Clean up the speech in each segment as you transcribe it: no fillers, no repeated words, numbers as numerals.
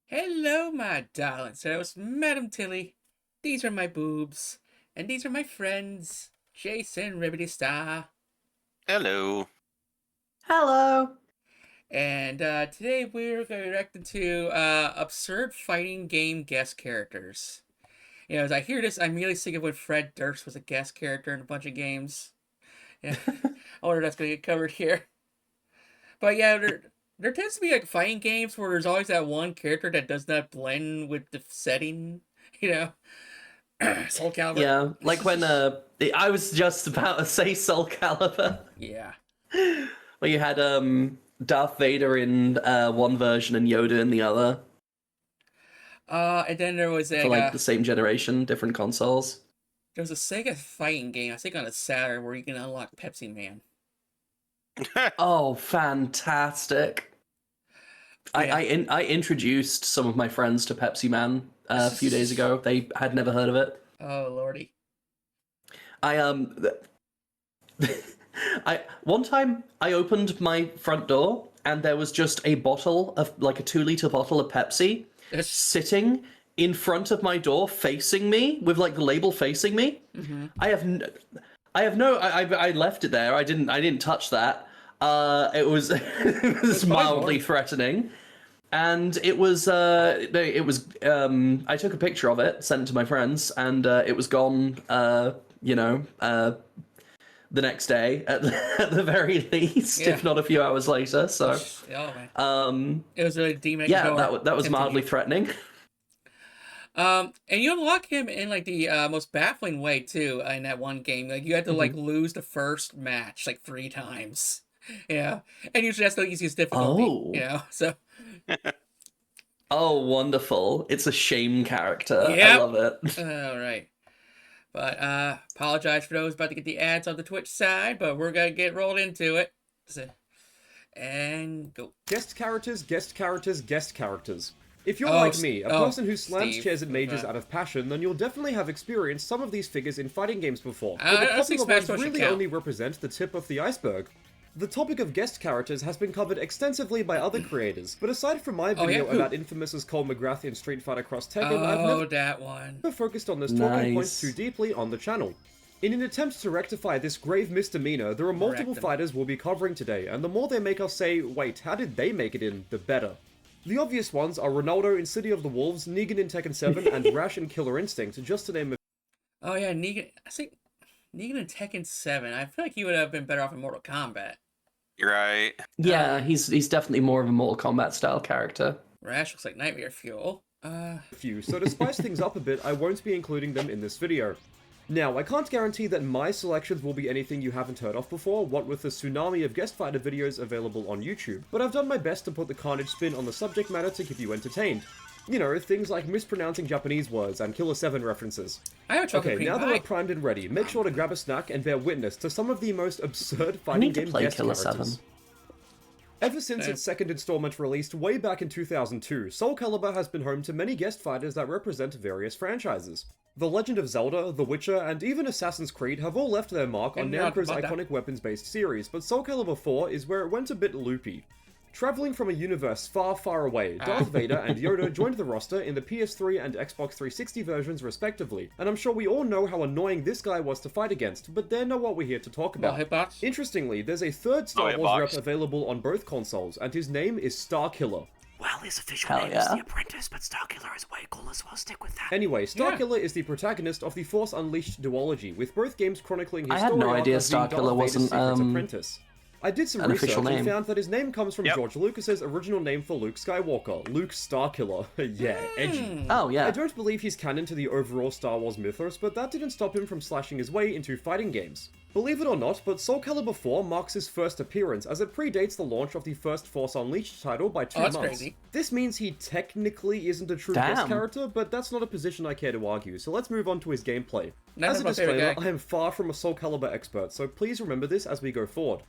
Hello, my darling. So it's Madam Tilly. These are my boobs. And these are my friends, Jason Ribbity Star. Hello. Hello. And today we're going to react to absurd fighting game guest characters. You know, as I hear this, I'm immediately thinking of when Fred Durst was a guest character in a bunch of games. Yeah, I wonder if that's going to get covered here. But yeah, there tends to be like fighting games where there's always that one character that does not blend with the setting, you know? Soul Calibur. Yeah, like when I was just about to say Soul Calibur. Yeah. Where you had Darth Vader in one version and Yoda in the other. And then there was For like the same generation, different consoles. There was a Sega fighting game, I think on a Saturn, where you can unlock Pepsi Man. Oh, fantastic! Yeah. I introduced some of my friends to Pepsi Man a few days ago. They had never heard of it. Oh lordy. One time I opened my front door and there was just a bottle of like a 2-liter bottle of Pepsi sitting in front of my door, facing me with like the label facing me. Mm-hmm. I left it there. I didn't touch that. It was it was mildly threatening, and it was I took a picture of it, sent it to my friends, and it was gone. The next day at the very least, if not a few hours later. So, it was really demon. Yeah, that was mildly threatening. And you unlock him in like the most baffling way too in that one game. Like you had to like lose the first match like 3 times. Yeah, and usually that's the easiest difficulty. Oh. You know, so. Oh, wonderful! It's a shame character. Yep. I love it. All right. But apologize for those about to get the ads on the Twitch side, but we're gonna get rolled into it. So, and go. Guest characters, guest characters, guest characters. If you're like me, a person who slams Steve, chairs at mages out of passion, then you'll definitely have experienced some of these figures in fighting games before. I But the don't think popular Smash ones Bros. Should really count. only represent the tip of the iceberg. The topic of guest characters has been covered extensively by other creators, but aside from my video about Infamous's Cole McGrath in Street Fighter Cross Tekken, I've never focused on this talking points too deeply on the channel. In an attempt to rectify this grave misdemeanor, there are multiple fighters we'll be covering today, and the more they make us say, wait, how did they make it in, the better. The obvious ones are Ronaldo in City of the Wolves, Negan in Tekken 7, and Rash in Killer Instinct, just to name a Oh yeah, Negan. I think Negan in Tekken 7. I feel like he would have been better off in Mortal Kombat. You're right. Yeah, he's definitely more of a Mortal Kombat style character. Rash looks like Nightmare Fuel. few, so to spice things up a bit, I won't be including them in this video. Now, I can't guarantee that my selections will be anything you haven't heard of before, what with the tsunami of guest fighter videos available on YouTube, but I've done my best to put the carnage spin on the subject matter to keep you entertained. You know, things like mispronouncing Japanese words and Killer 7 references. Okay, now that we're primed and ready, make sure to grab a snack and bear witness to some of the most absurd fighting game guest Killer characters. 7. Ever since its second installment released way back in 2002, Soul Calibur has been home to many guest fighters that represent various franchises. The Legend of Zelda, The Witcher, and even Assassin's Creed have all left their mark on Namco's iconic weapons-based series, but Soul Calibur 4 is where it went a bit loopy. Traveling from a universe far, far away, Darth Vader and Yoda joined the roster in the PS3 and Xbox 360 versions respectively, and I'm sure we all know how annoying this guy was to fight against, but they're not what we're here to talk about. Interestingly, there's a third Star Wars rep available on both consoles, and his name is Starkiller. Well, his official name is The Apprentice, but Starkiller is way cooler, so I'll stick with that. Anyway, Starkiller is the protagonist of the Force Unleashed duology, with both games chronicling his story I had no idea of being Starkiller Darth wasn't Vader's secret apprentice. I did some research and found that his name comes from George Lucas's original name for Luke Skywalker, Luke Starkiller. Yeah, edgy. Oh, yeah. I don't believe he's canon to the overall Star Wars mythos, but that didn't stop him from slashing his way into fighting games. Believe it or not, but Soul Calibur 4 marks his first appearance, as it predates the launch of the first Force Unleashed title by 2 months. Crazy. This means he technically isn't a true guest character, but that's not a position I care to argue, so let's move on to his gameplay. As a disclaimer, I am far from a Soul Calibur expert, so please remember this as we go forward.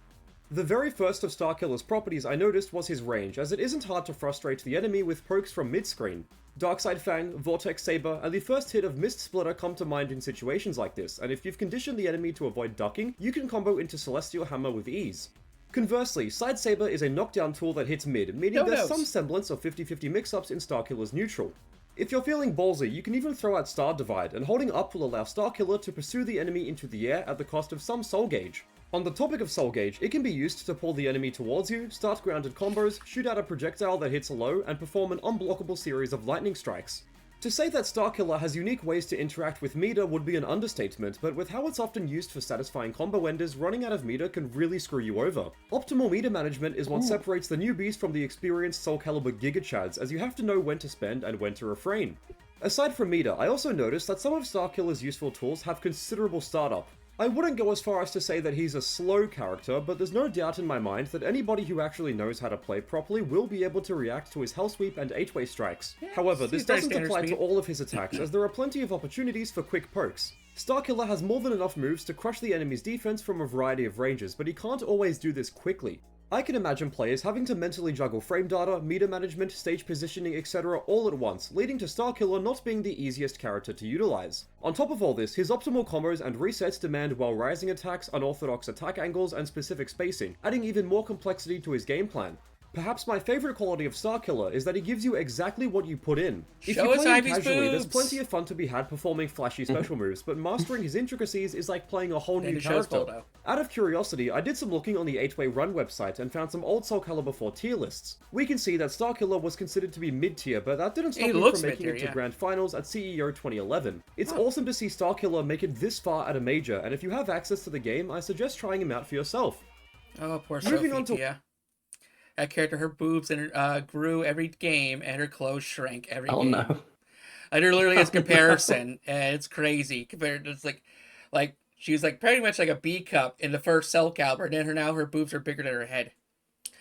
The very first of Starkiller's properties I noticed was his range, as it isn't hard to frustrate the enemy with pokes from mid-screen. Darkside Fang, Vortex Saber, and the first hit of Mist Splitter come to mind in situations like this, and if you've conditioned the enemy to avoid ducking, you can combo into Celestial Hammer with ease. Conversely, Side Saber is a knockdown tool that hits mid, meaning No there's notes. some semblance of 50-50 mix-ups in Starkiller's neutral. If you're feeling ballsy, you can even throw out Star Divide, and holding up will allow Starkiller to pursue the enemy into the air at the cost of some Soul Gauge. On the topic of Soul Gauge, it can be used to pull the enemy towards you, start grounded combos, shoot out a projectile that hits low, and perform an unblockable series of lightning strikes. To say that Starkiller has unique ways to interact with meter would be an understatement, but with how it's often used for satisfying combo enders, running out of meter can really screw you over. Optimal meter management is what separates the newbies from the experienced Soul Calibur Giga Chads, as you have to know when to spend and when to refrain. Aside from meter, I also noticed that some of Starkiller's useful tools have considerable startup. I wouldn't go as far as to say that he's a slow character, but there's no doubt in my mind that anybody who actually knows how to play properly will be able to react to his Hell Sweep and 8-way strikes. However, this doesn't apply to all of his attacks, as there are plenty of opportunities for quick pokes. Starkiller has more than enough moves to crush the enemy's defense from a variety of ranges, but he can't always do this quickly. I can imagine players having to mentally juggle frame data, meter management, stage positioning, etc. all at once, leading to Starkiller not being the easiest character to utilize. On top of all this, his optimal combos and resets demand well-rising attacks, unorthodox attack angles, and specific spacing, adding even more complexity to his game plan. Perhaps my favourite quality of Starkiller is that he gives you exactly what you put in. If you play him casually, there's plenty of fun to be had performing flashy special moves, but mastering his intricacies is like playing a whole new character. Out of curiosity, I did some looking on the 8-way run website and found some old Soul Calibur 4 tier lists. We can see that Starkiller was considered to be mid-tier, but that didn't stop him from making it to Grand Finals at CEO 2011. It's awesome to see Starkiller make it this far at a major, and if you have access to the game, I suggest trying him out for yourself. Oh, poor Moving Sophie, on to- Tia. That character, her boobs and grew every game, and her clothes shrank every game. Oh no. I do literally as comparison, and it's crazy compared to like she was like pretty much like a B cup in the first Soul Calibur, and then her boobs are bigger than her head.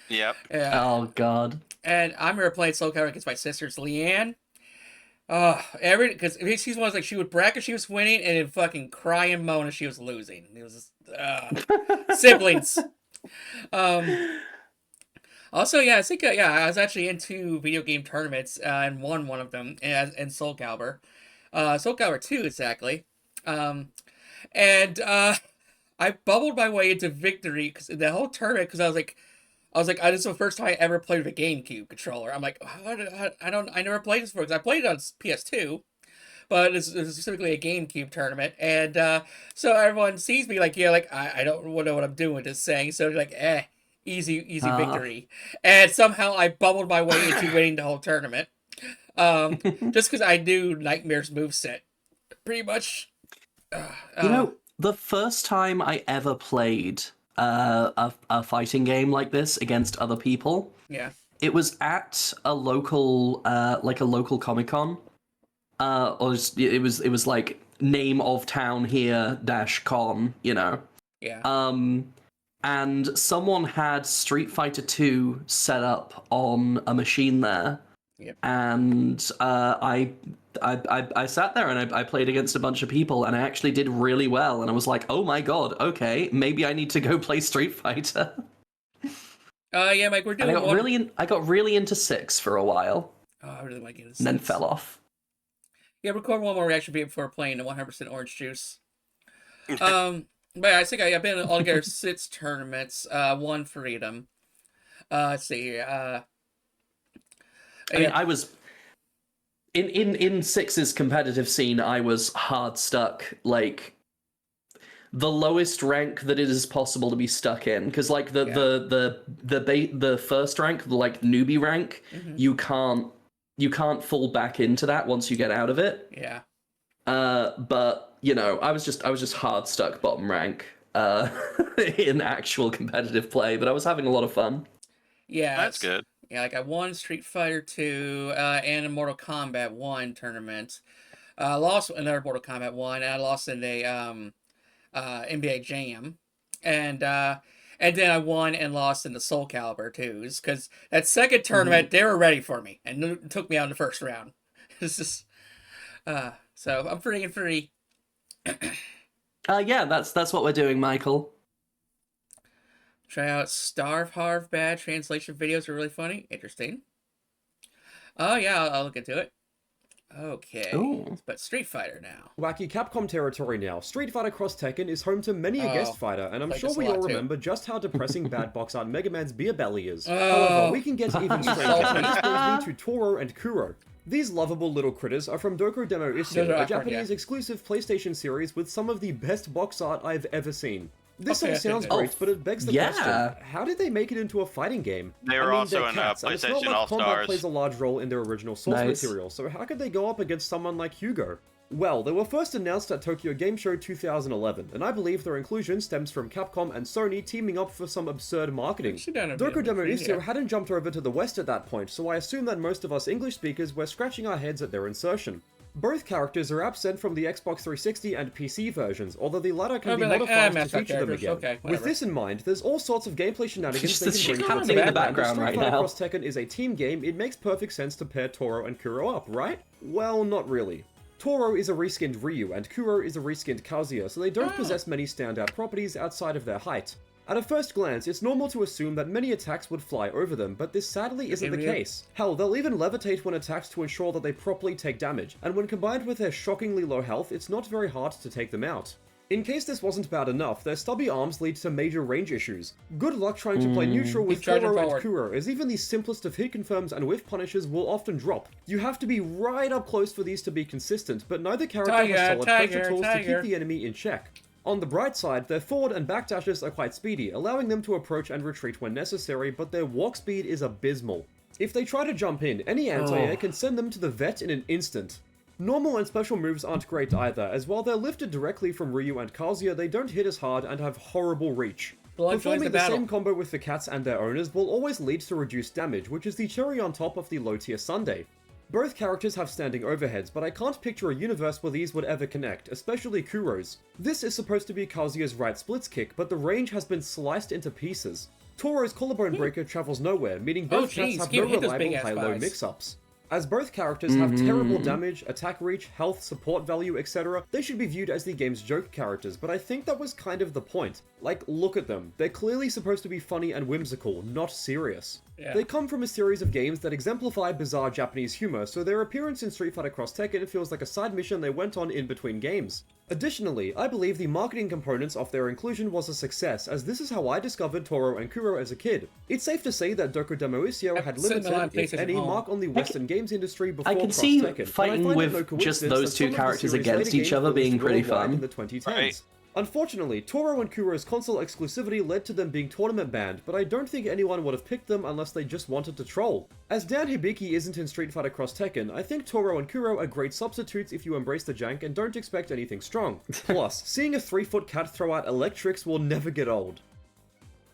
Yep. Oh god. And I remember playing Soul Calibur against my sisters, Leanne. Because she's one like she would brag if she was winning, and then fucking cry and moan if she was losing. It was just, siblings. Also, yeah, I think I was actually into video game tournaments and won one of them in Soul Calibur, Soul Calibur 2 exactly, and I bubbled my way into victory because the whole tournament because I was like, this is the first time I ever played with a GameCube controller. I'm like, I never played this before because I played it on PS2, but it's specifically a GameCube tournament, and so everyone sees me like, yeah, like I don't know what I'm doing with this thing, so they're like, easy victory, and somehow I bubbled my way into winning the whole tournament, just because I knew Nightmare's moveset, pretty much. You know, the first time I ever played a fighting game like this against other people, yeah, it was at a local local Comic-Con, or it was like name of town here -con, you know. yeah. And someone had Street Fighter 2 set up on a machine there. Yep. And I sat there and I played against a bunch of people, and I actually did really well. And I was like, oh my god, okay, maybe I need to go play Street Fighter. Yeah, Mike, we're doing. And I got really into 6 for a while. Oh, I really like it. And then fell off. Yeah, record one more reaction video before playing the 100% orange juice. But I think I've been in altogether 6 tournaments, 1 freedom. Let's see here. I mean, I was in 6's competitive scene. I was hard stuck, like the lowest rank that it is possible to be stuck in, because like the first rank, the like newbie rank, you can't fall back into that once you get out of it. Yeah. But you know, I was just hard stuck bottom rank in actual competitive play, but I was having a lot of fun. Yeah, That's good. Yeah, like I won Street Fighter 2 and a Mortal Kombat 1 tournament. Lost another Mortal Kombat 1, and I lost in a NBA Jam. And then I won and lost in the Soul Calibur 2s, because that second tournament, they were ready for me, and took me out in the first round. It's just, so I'm free. Yeah, that's what we're doing, Michael. Try out Starve Harv Bad translation videos are really funny. Interesting. Oh yeah, I'll look into it. Okay. Ooh. But Street Fighter now. Wacky Capcom territory now. Street Fighter Cross Tekken is home to many a guest fighter, and I'm played sure this a we lot, all too. remember just how depressing bad box art Mega Man's beer belly is. Oh. However, we can get even stranger, Salty. and this brings me to Toro and Kuro. These lovable little critters are from Doko Demo Those Issue, are a awkward, Japanese yeah. exclusive PlayStation series with some of the best box art I've ever seen. This Okay, all okay, sounds okay. great, but it begs the Yeah. question, how did they make it into a fighting game? They were I mean, also they're in, cats, and it's not PlayStation like combat All-Stars. plays a large role in their original source Nice. material, so how could they go up against someone like Hugo? Well, they were first announced at Tokyo Game Show 2011, and I believe their inclusion stems from Capcom and Sony teaming up for some absurd marketing. Should done a Doko bit of Demo a thing, Issue yeah. hadn't jumped over to the West at that point, so I assume that most of us English speakers were scratching our heads at their insertion. Both characters are absent from the Xbox 360 and PC versions, although the latter can I'll be be like, modified to mascot feature them characters, again. okay, With whatever. this in mind, there's all sorts of gameplay shenanigans Just they the can shit bring to the happening in the table, and background Street right Fighter now. Cross Tekken is a team game, it makes perfect sense to pair Toro and Kuro up, right? Well, not really. Toro is a reskinned Ryu, and Kuro is a reskinned Kazuya, so they don't possess many standout properties outside of their height. At a first glance, it's normal to assume that many attacks would fly over them, but this sadly isn't the Ryu? case. Hell, they'll even levitate when attacked to ensure that they properly take damage, and when combined with their shockingly low health, it's not very hard to take them out. In case this wasn't bad enough, their stubby arms lead to major range issues. Good luck trying to play neutral with Keep charging Toro and forward. Kuro, as even the simplest of hit confirms and whiff punishes will often drop. You have to be right up close for these to be consistent, but neither character Tiger, has solid tiger, pressure tools to tiger. keep the enemy in check. On the bright side, their forward and back dashes are quite speedy, allowing them to approach and retreat when necessary, but their walk speed is abysmal. If they try to jump in, any anti-air can send them to the vet in an instant. Normal and special moves aren't great either, as while they're lifted directly from Ryu and Kazuya, they don't hit as hard and have horrible reach. Blood joins Performing the the battle. same combo with the cats and their owners will always lead to reduced damage, which is the cherry on top of the low-tier sundae. Both characters have standing overheads, but I can't picture a universe where these would ever connect, especially Kuro's. This is supposed to be Kazuya's right splits kick, but the range has been sliced into pieces. Toro's collarbone breaker travels nowhere, meaning both cats jeez, have keep no hitting those reliable big-ass high-low guys. mix-ups. As both characters have terrible damage, attack reach, health, support value, etc., they should be viewed as the game's joke characters, but I think that was kind of the point. Like, look at them. They're clearly supposed to be funny and whimsical, not serious. Yeah. They come from a series of games that exemplify bizarre Japanese humor, so their appearance in Street Fighter Cross Tekken feels like a side mission they went on in between games. Additionally, I believe the marketing components of their inclusion was a success, as this is how I discovered Toro and Kuro as a kid. It's safe to say that Doko Demo Issue had Sitting limited, on if PlayStation any, Home. mark on the Western games industry before I can Cross see Tekken, but I fighting find it with no just coincidence those that two some of the characters series against later each gained other being release pretty worldwide fun. in the 2010s. Right. Unfortunately, Toro and Kuro's console exclusivity led to them being tournament banned, but I don't think anyone would have picked them unless they just wanted to troll. As Dan Hibiki isn't in Street Fighter Cross Tekken, I think Toro and Kuro are great substitutes if you embrace the jank and don't expect anything strong. Plus, seeing a 3-foot cat throw out electrics will never get old.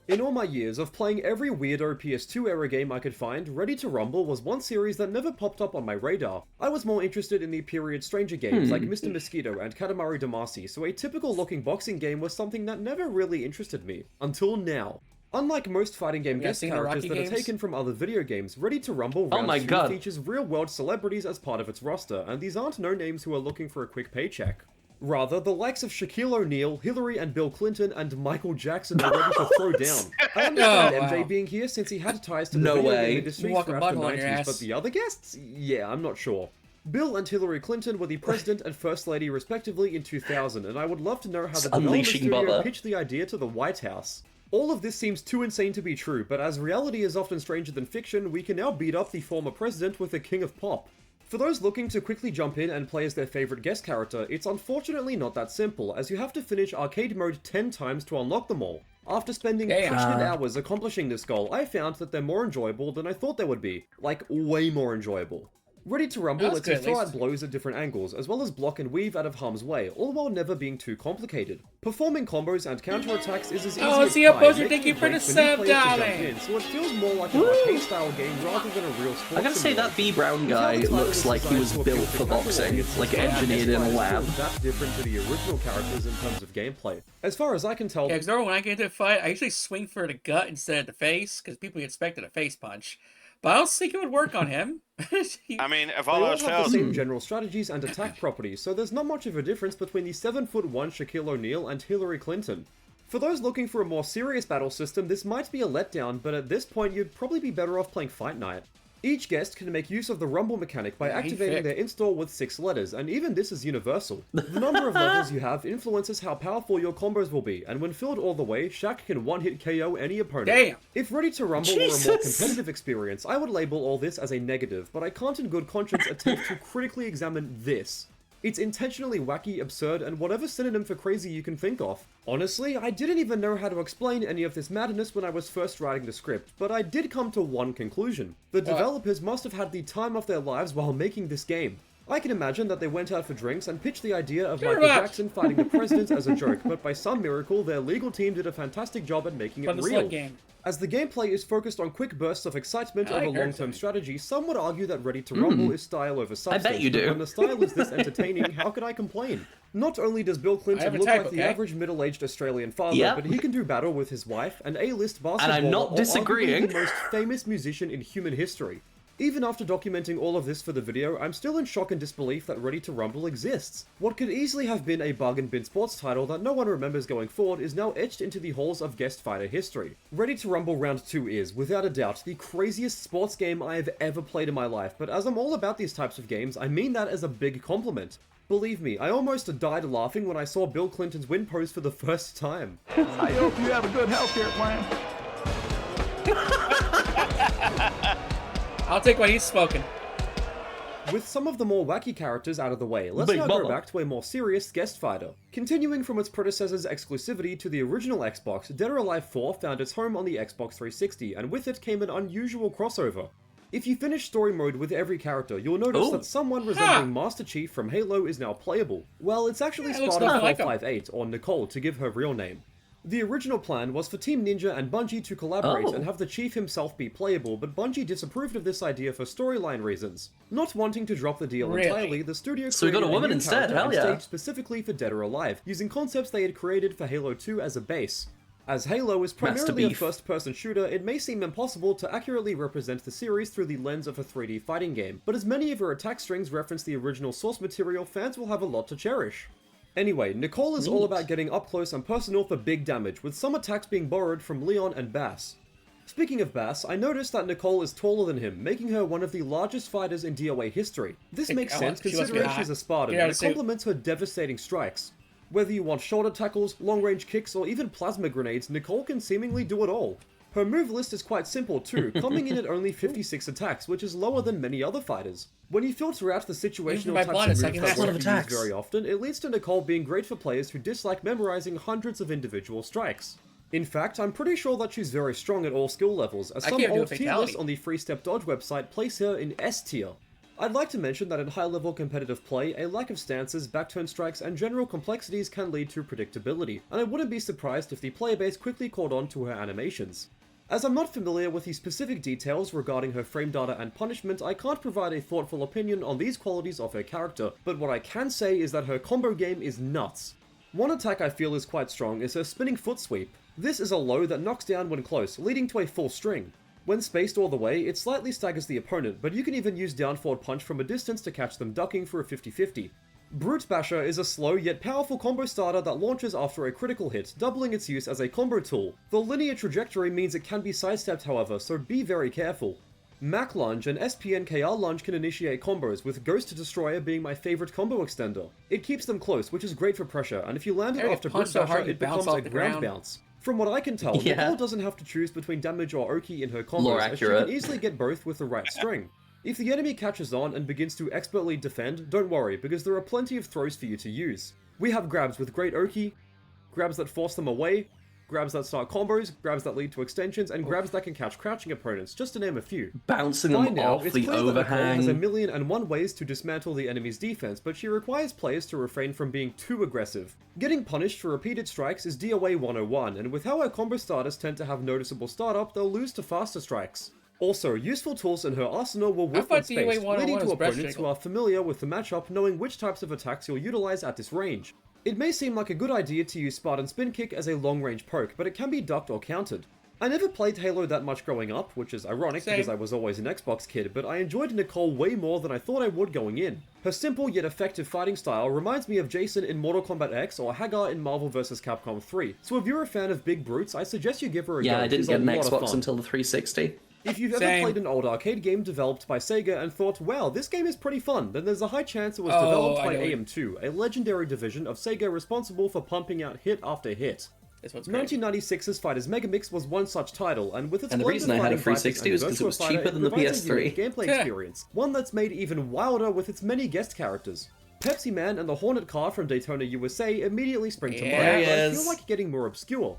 In all my years of playing every weirdo PS2 era game I could find, Ready to Rumble was one series that never popped up on my radar. I was more interested in the period stranger games like Mr. Mosquito and Katamari Damacy, so a typical looking boxing game was something that never really interested me. Until now. Unlike most fighting game You guys guest seen the characters Rocky that are games? taken from other video games, Ready to Rumble Oh Round my 2 God. features real-world celebrities as part of its roster, and these aren't no-names who are looking for a quick paycheck. Rather, the likes of Shaquille O'Neal, Hillary and Bill Clinton, and Michael Jackson are ready to throw down. I understand Oh, wow. MJ being here since he had ties to the No video way. game industry Walk a throughout the butthole on your 90s, ass. but the other guests? Yeah, I'm not sure. Bill and Hillary Clinton were the president and first lady respectively in 2000, and I would love to know how the development Unleashing studio Bubba. pitched the idea to the White House. All of this seems too insane to be true, but as reality is often stranger than fiction, we can now beat up the former president with the king of pop. For those looking to quickly jump in and play as their favorite guest character, it's unfortunately not that simple, as you have to finish arcade mode 10 times to unlock them all. After spending Damn. passionate hours accomplishing this goal, I found that they're more enjoyable than I thought they would be. Like, way more enjoyable. Ready to Rumble That's lets you good, at throw least. out blows at different angles, as well as block and weave out of harm's way, all while never being too complicated. Performing combos and counterattacks is as easy Oh, as see pie, up, Poser, making thank you it for great the for new sub, players to jump darling. in, so it feels more like an arcade-style game rather than a real sports I gotta say that simulator. B Brown guy looks like he was built for boxing, like engineered in a lab. That's different to the original characters in terms of gameplay. As far as I can tell, Yeah, because when I get into a fight, I usually swing for the gut instead of the face, because people expected a face punch. But I don't think it would work on him. I mean, if they all all else have the fails, same general strategies and attack properties, so there's not much of a difference between the 7'1" Shaquille O'Neal and Hillary Clinton. For those looking for a more serious battle system, this might be a letdown, but at this point you'd probably be better off playing Fight Night. Each guest can make use of the rumble mechanic by activating their install with 6 letters, and even this is universal. The number of levels you have influences how powerful your combos will be, and when filled all the way, Shaq can one-hit KO any opponent. Damn! If Ready to Rumble were a more competitive experience, I would label all this as a negative, but I can't in good conscience attempt to critically examine this. It's intentionally wacky, absurd, and whatever synonym for crazy you can think of. Honestly, I didn't even know how to explain any of this madness when I was first writing the script, but I did come to one conclusion. The developers must have had the time of their lives while making this game. I can imagine that they went out for drinks and pitched the idea of Michael Jackson fighting the president as a joke, but by some miracle, their legal team did a fantastic job at making it real. As the gameplay is focused on quick bursts of excitement over long-term strategy, some would argue that Ready to Rumble is style over substance. I bet you do. But when the style is this entertaining, how can I complain? Not only does Bill Clinton look like the average middle-aged Australian father, but he can do battle with his wife, an A-list basketballer, and I'm not disagreeing, the most famous musician in human history. Even after documenting all of this for the video, I'm still in shock and disbelief that Ready to Rumble exists. What could easily have been a bargain bin sports title that no one remembers going forward is now etched into the halls of guest fighter history. Ready to Rumble Round 2 is, without a doubt, the craziest sports game I have ever played in my life, but as I'm all about these types of games, I mean that as a big compliment. Believe me, I almost died laughing when I saw Bill Clinton's win pose for the first time. I hope you have a good healthcare plan. I'll take what he's spoken. With some of the more wacky characters out of the way, let's now go back to a more serious guest fighter. Continuing from its predecessor's exclusivity to the original Xbox, Dead or Alive 4 found its home on the Xbox 360, and with it came an unusual crossover. If you finish story mode with every character, you'll notice that someone resembling Master Chief from Halo is now playable. Well, it's actually Spartan458, or Nicole to give her real name. The original plan was for Team Ninja and Bungie to collaborate and have the Chief himself be playable, but Bungie disapproved of this idea for storyline reasons. Not wanting to drop the deal entirely, the studio created a woman instead, and staged specifically for Dead or Alive, using concepts they had created for Halo 2 as a base. As Halo is primarily a first-person shooter, it may seem impossible to accurately represent the series through the lens of a 3D fighting game, but as many of her attack strings reference the original source material, fans will have a lot to cherish. Anyway, Nicole is all about getting up close and personal for big damage, with some attacks being borrowed from Leon and Bass. Speaking of Bass, I noticed that Nicole is taller than him, making her one of the largest fighters in DOA history. This makes sense considering she's a Spartan, and it complements her devastating strikes. Whether you want shoulder tackles, long-range kicks, or even plasma grenades, Nicole can seemingly do it all. Her move list is quite simple too, coming in at only 56 attacks, which is lower than many other fighters. When you filter out the situational types of moves that won't be used very often, it leads to Nicole being great for players who dislike memorizing hundreds of individual strikes. In fact, I'm pretty sure that she's very strong at all skill levels, as some old tier lists on the Free Step Dodge website place her in S tier. I'd like to mention that in high-level competitive play, a lack of stances, backturn strikes, and general complexities can lead to predictability, and I wouldn't be surprised if the player base quickly caught on to her animations. As I'm not familiar with the specific details regarding her frame data and punishment, I can't provide a thoughtful opinion on these qualities of her character, but what I can say is that her combo game is nuts. One attack I feel is quite strong is her spinning foot sweep. This is a low that knocks down when close, leading to a full string. When spaced all the way, it slightly staggers the opponent, but you can even use down forward punch from a distance to catch them ducking for a 50-50. Brute Basher is a slow yet powerful combo starter that launches after a critical hit, doubling its use as a combo tool. The linear trajectory means it can be sidestepped however, so be very careful. Mac Lunge and SPNKR Lunge can initiate combos, with Ghost Destroyer being my favorite combo extender. It keeps them close, which is great for pressure, and if you land it after Brute Basher, it becomes a ground bounce. From what I can tell, Nicole doesn't have to choose between damage or Oki in her combos, as she can easily get both with the right string. If the enemy catches on and begins to expertly defend, don't worry, because there are plenty of throws for you to use. We have grabs with great Oki, grabs that force them away, grabs that start combos, grabs that lead to extensions, and grabs that can catch crouching opponents, just to name a few. Bouncing them off the overhang. Nicole has 1,000,001 ways to dismantle the enemy's defense, but she requires players to refrain from being too aggressive. Getting punished for repeated strikes is DOA 101, and with how our combo starters tend to have noticeable startup, they'll lose to faster strikes. Also, useful tools in her arsenal will whiff when spaced, leading to opponents who are familiar with the matchup knowing which types of attacks you'll utilize at this range. It may seem like a good idea to use Spartan Spin Kick as a long-range poke, but it can be ducked or countered. I never played Halo that much growing up, which is ironic because I was always an Xbox kid, but I enjoyed Nicole way more than I thought I would going in. Her simple yet effective fighting style reminds me of Jason in Mortal Kombat X or Hagar in Marvel vs. Capcom 3, so if you're a fan of big brutes, I suggest you give her a go. Yeah, I didn't get an Xbox until the 360. If you've ever Same. played an old arcade game developed by Sega and thought, wow, this game is pretty fun, then there's a high chance it was Oh, developed I by know. AM2, a legendary division of Sega responsible for pumping out hit after hit. This one's great. 1996's Fighters Megamix was one such title, and with its And the blend reason of I had a fighting graphics 360 and was 'cause it Virtua was Fighter, cheaper than the provides a unique PS3. gameplay Yeah. experience, one that's made even wilder with its many guest characters. Pepsi Man and the Hornet car from Daytona, USA immediately spring to mind, Yeah. but I There he feel is. like getting more obscure.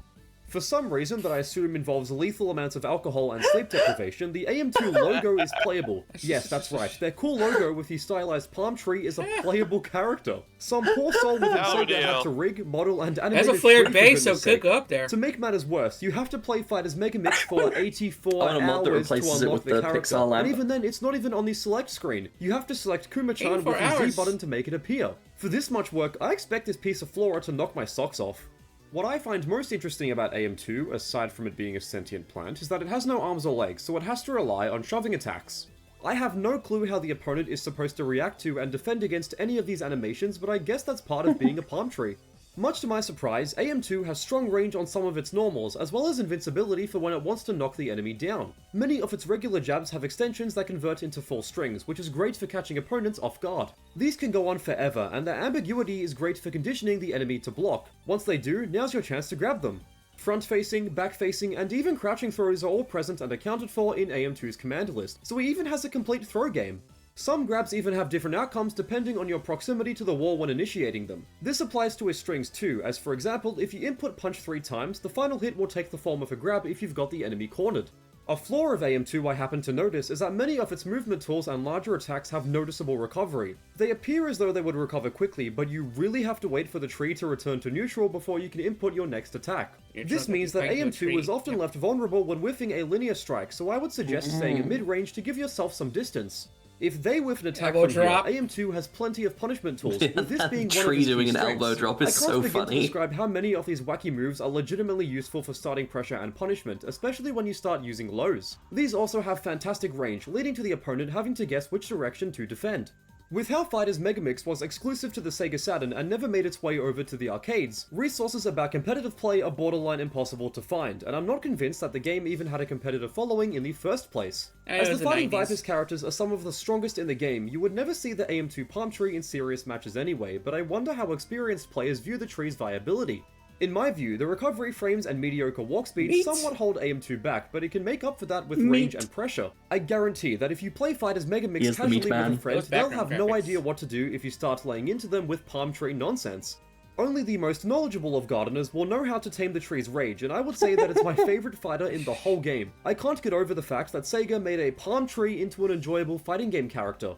For some reason that I assume involves lethal amounts of alcohol and sleep deprivation, the AM2 logo is playable. Yes, that's right. Their cool logo with the stylized palm tree is a playable character. Some poor soul within Oh, Sega dear. had to rig, model, and It animate has a its flared tree, for base, so goodness could sake. go up there. To make matters worse, you have to play Fighters Megamix for 84 I want a mod that hours to replaces it unlock with the the character. Pixar lamp. And even then, it's not even on the select screen. You have to select Kuma-chan 84 with the hours. Z button to make it appear. For this much work, I expect this piece of flora to knock my socks off. What I find most interesting about AM2, aside from it being a sentient plant, is that it has no arms or legs, so it has to rely on shoving attacks. I have no clue how the opponent is supposed to react to and defend against any of these animations, but I guess that's part of being a palm tree. Much to my surprise, AM2 has strong range on some of its normals, as well as invincibility for when it wants to knock the enemy down. Many of its regular jabs have extensions that convert into full strings, which is great for catching opponents off guard. These can go on forever, and their ambiguity is great for conditioning the enemy to block. Once they do, now's your chance to grab them. Front-facing, back-facing, and even crouching throws are all present and accounted for in AM2's command list, so he even has a complete throw game. Some grabs even have different outcomes depending on your proximity to the wall when initiating them. This applies to his strings too, as for example, if you input punch 3 times, the final hit will take the form of a grab if you've got the enemy cornered. A flaw of AM2 I happen to notice is that many of its movement tools and larger attacks have noticeable recovery. They appear as though they would recover quickly, but you really have to wait for the tree to return to neutral before you can input your next attack. This means that AM2 is often left vulnerable when whiffing a linear strike, so I would suggest staying at mid-range to give yourself some distance. If they whiff an attack Elbow from here, drop. AM2 has plenty of punishment tools, with this being one of Tree his doing key an strengths. elbow drop is I can't so begin funny. to describe how many of these wacky moves are legitimately useful for starting pressure and punishment, especially when you start using lows. These also have fantastic range, leading to the opponent having to guess which direction to defend. With how Fighters Megamix was exclusive to the Sega Saturn and never made its way over to the arcades, resources about competitive play are borderline impossible to find, and I'm not convinced that the game even had a competitive following in the first place. It As was the the Fighting 90s. Vipers characters are some of the strongest in the game, you would never see the AM2 palm tree in serious matches anyway, but I wonder how experienced players view the tree's viability. In my view, the recovery frames and mediocre walk speed Meat. somewhat hold AM2 back, but it can make up for that with range Meat. and pressure. I guarantee that if you play Fighters Megamix He is the casually meat with man. a friend, Those they'll background have no graphics. idea what to do if you start laying into them with palm tree nonsense. Only the most knowledgeable of gardeners will know how to tame the tree's rage, and I would say that it's my favorite fighter in the whole game. I can't get over the fact that Sega made a palm tree into an enjoyable fighting game character.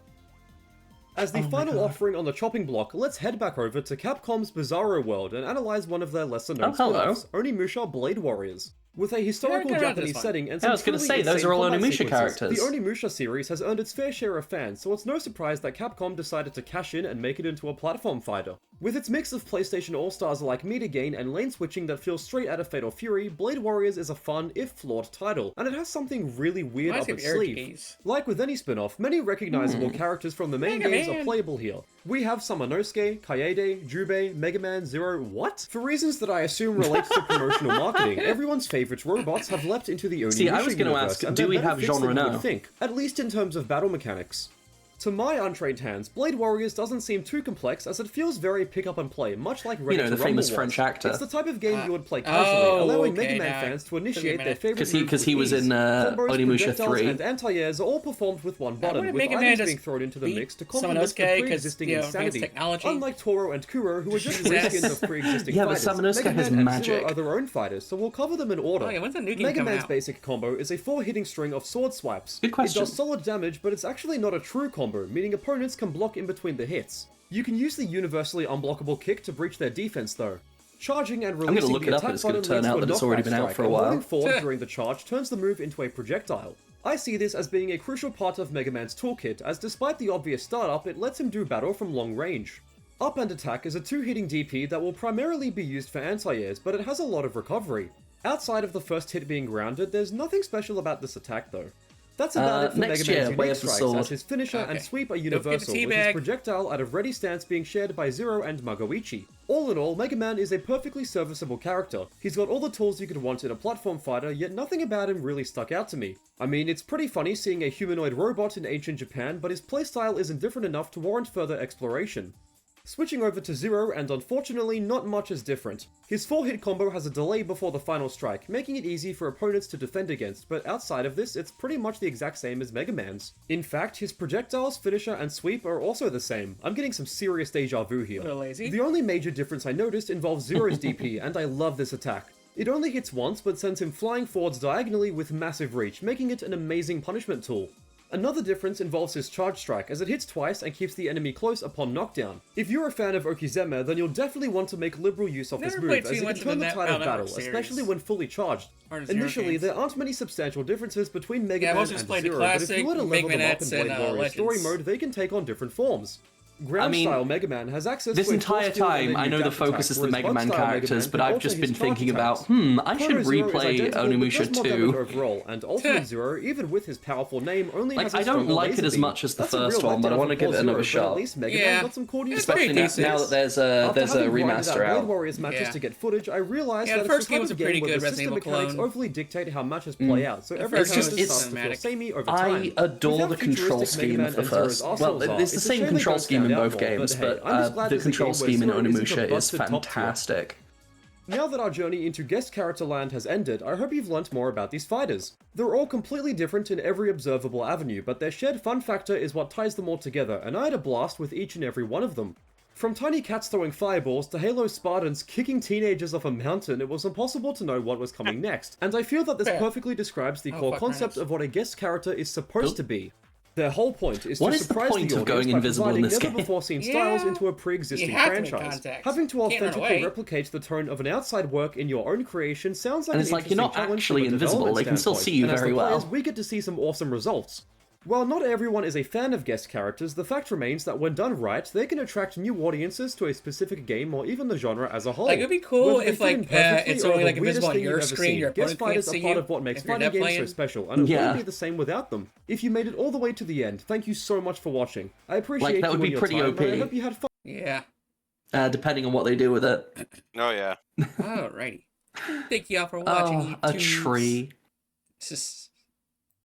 As the final offering on the chopping block, let's head back over to Capcom's Bizarro World and analyze one of their lesser-known Oh, hello. spin-offs, Onimusha Blade Warriors. With a historical Yeah, I kinda Japanese this one. setting and Yeah, I was some gonna truly say, those insane are all combat Onimusha sequences, characters. the Onimusha series has earned its fair share of fans, so it's no surprise that Capcom decided to cash in and make it into a platform fighter. With its mix of PlayStation All-Stars like meter gain and lane switching that feels straight out of Fatal Fury, Blade Warriors is a fun, if flawed, title, and it has something really weird Reminds up me its of sleeve. Airkeys. Like with any spin-off, many recognizable characters from the main Mega games are Man. playable here. We have Samanosuke, Kaede, Jubei, Mega Man Zero, what? For reasons that I assume relate to promotional marketing, everyone's favorite robots have leapt into the Onimusha See, I was gonna universe, ask, and do they're we better have fits genre than you would now? think, at least in terms of battle mechanics. To my untrained hands, Blade Warriors doesn't seem too complex as it feels very pick up and play, much like Ready know, to the Rumble famous was. French actor. It's the type of game you would play casually, allowing okay, Mega Man now fans to took me a initiate their minute. favorite moves Because he with was ease. in Combos, Onimusha projectiles, 3. and anti-airs are all performed with one button, wouldn't with Mega Man items just being thrown into the beat mix to complement the Samanosuke 'cause, pre-existing you know, advanced insanity. technology? Unlike Toro and Kuro, who are just Jesus. reskins of pre-existing Yeah, but fighters, Samanosuke Mega has Man and magic. Zero are their own fighters, so we'll cover them in order. Oh, yeah, when's the new game Mega coming Man's out? basic combo is a 4-hitting string of sword swipes. Good question. It does solid damage, but it's actually not a true combo, meaning opponents can block in between the hits. You can use the universally unblockable kick to breach their defense though. Charging and releasing look the it up, attack and it's gonna button turn leads out to a that it's already knockback been out strike, for a and while. holding forward during the charge turns the move into a projectile. I see this as being a crucial part of Mega Man's toolkit, as despite the obvious startup, it lets him do battle from long range. Up and attack is a 2-hitting DP that will primarily be used for anti-airs, but it has a lot of recovery. Outside of the first hit being grounded, there's nothing special about this attack though. That's about it for next Mega Man's year, Way unique of the strikes, Sword. as his finisher and Okay. sweep are forget the universal, with his teabag. projectile at a ready stance being shared by Zero and Magoichi. All in all, Mega Man is a perfectly serviceable character. He's got all the tools you could want in a platform fighter, yet nothing about him really stuck out to me. I mean, it's pretty funny seeing a humanoid robot in ancient Japan, but his playstyle isn't different enough to warrant further exploration. Switching over to Zero, and unfortunately, not much is different. His 4-hit combo has a delay before the final strike, making it easy for opponents to defend against, but outside of this, it's pretty much the exact same as Mega Man's. In fact, his projectiles, finisher, and sweep are also the same. I'm getting some serious deja vu here. A little lazy. The only major difference I noticed involves Zero's DP, and I love this attack. It only hits once, but sends him flying forwards diagonally with massive reach, making it an amazing punishment tool. Another difference involves his charge strike, as it hits twice and keeps the enemy close upon knockdown. If you're a fan of Okizeme, then you'll definitely want to make liberal use of this Never move, played as too it can much of turn the the tide Network of battle, series. especially when fully charged. Or Zero Initially, games. there aren't many substantial differences between Mega Yeah, I've Man also and just played the Zero, but if classic you were to level them up in Meganettes Blade and, Warrior Story Legends. mode, they can take on different forms. Ground-style Mega Man has access This to a entire force field and time, a I know new the dash focus attack, is the whereas Mega Man Bug-style Mega characters, Man but can I've alter just his been charge thinking attacks. about, I should Proto Zero is replay identical, but Onimusha does more damage 2. overall, and Ultimate Zero, even with his powerful name, only Like, has a I don't stronger like it laser as beam. much as the That's a first real one, but I letdown want to for give it Core another Zero, but shot. At least Mega Yeah. Man got some cool new It's stuff. pretty Especially decent. now that there's a After having grinded out remaster Blade out. Warriors matches Yeah. to get footage, I realized Yeah, that the first it's the game kind was of a pretty game where good the Resident system Evil mechanics clone. overly dictate how matches play out, so every first game encounter was starts to feel cinematic. samey over I time. adore With how the control futuristic scheme Mega of the Man and Zero's first. Well, arsenals are, it's the a same shame they control don't scheme in stand out both more, games, hey, but I'm just glad the there's a control game where scheme in Zero isn't a Onimusha is busted top tier. fantastic. Now that our journey into guest character land has ended, I hope you've learnt more about these fighters. They're all completely different in every observable avenue, but their shared fun factor is what ties them all together, and I had a blast with each and every one of them. From tiny cats throwing fireballs to Halo Spartans kicking teenagers off a mountain, it was impossible to know what was coming next, and I feel that this Fair. perfectly describes the core fuck, concept Rhinos. of what a guest character is supposed Oh. to be. Their whole point is What to is the surprise point the of audience going by invisible in providing this game? never-before-seen styles Yeah. into a pre-existing You have to make franchise. contacts. Having to Can't run authentically away. replicate the tone of an outside work in your own creation sounds like And an it's like, you're interesting not challenge actually from a invisible, development they can still standpoint, see you and as very the players, well. we get to see some awesome results. While not everyone is a fan of guest characters, the fact remains that when done right, they can attract new audiences to a specific game or even the genre as a whole. Like, it'd be cool Whether they if, fit in like, perfectly it's or only, the like, weirdest invisible on thing your you've ever screen, seen. your Guest opponent can't fighters see are part you of what makes if you're fighting not games playing. so special, and it Yeah. wouldn't be the same without them. If you made it all the way to the end, thank you so much for watching. I appreciate that you would be and your pretty time, OP. and I hope you had fun. Yeah. Depending on what they do with it. Oh yeah. Alrighty. Thank you all for watching. Oh, a YouTubes. tree. This is